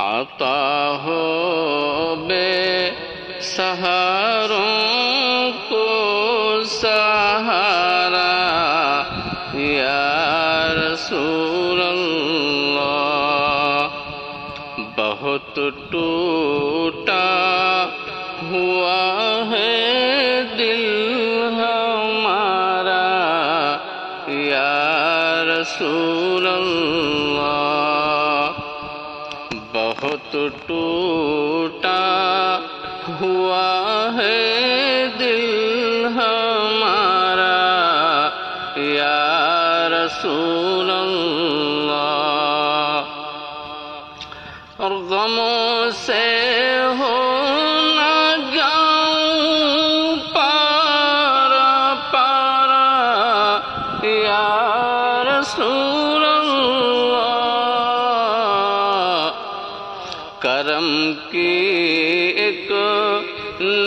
عطا ہو بے سہاروں کو سہارا یا رسول اللہ، بہت ٹوٹا ہوا ہے دل ہمارا یا رسول اللہ، بہت ٹوٹا ہوا ہے دل ہمارا یا رسول اللہ، اور غموں سے ہو نہ جاؤں پارا پارا یا رسول اللہ، کرم کی ایک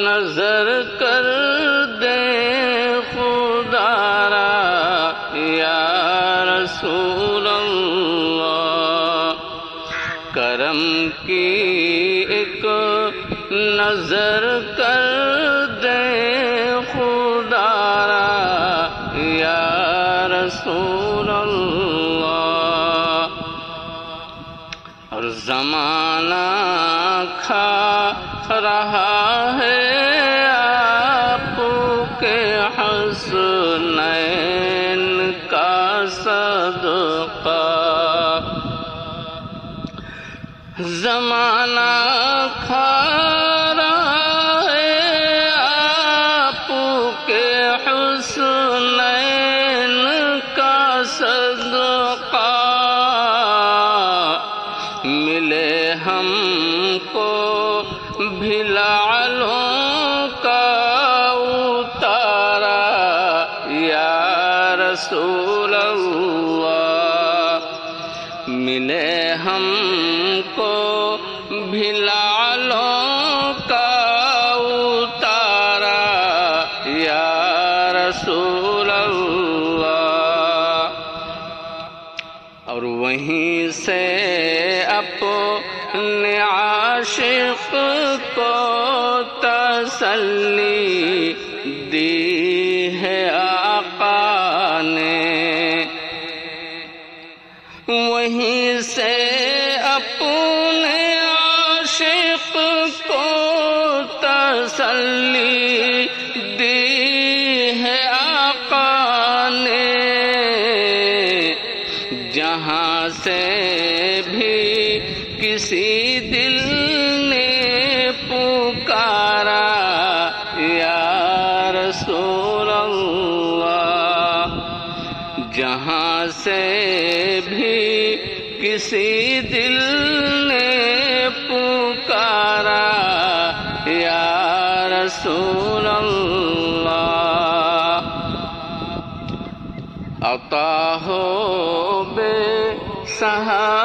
نظر کر دے خدا را یا رسول اللہ، کرم کی ایک نظر کر دے خدا را یا رسول اللہ، اور زمانہ کھا رہا ہے آپ کے حسنین کا صدقہ، زمانہ کھا رہا ہے آپ کے حسنین کا صدقہ، ملے ہم کو بھی لعلوں کا اتارا یا رسول اللہ، ملے ہم کو بھی لعلوں کا اتارا یا رسول اللہ، اور وہیں سے اپنے عاشق کو تسلی دی ہے آقا نے، وہیں سے اپنے عاشق کو تسلی دی ہے آقا نے، جہاں سے بھی کسی دل نے پکارا یا رسول اللہ، جہاں سے بھی کسی دل نے پکارا یا رسول اللہ، عطا ہو بے سہارا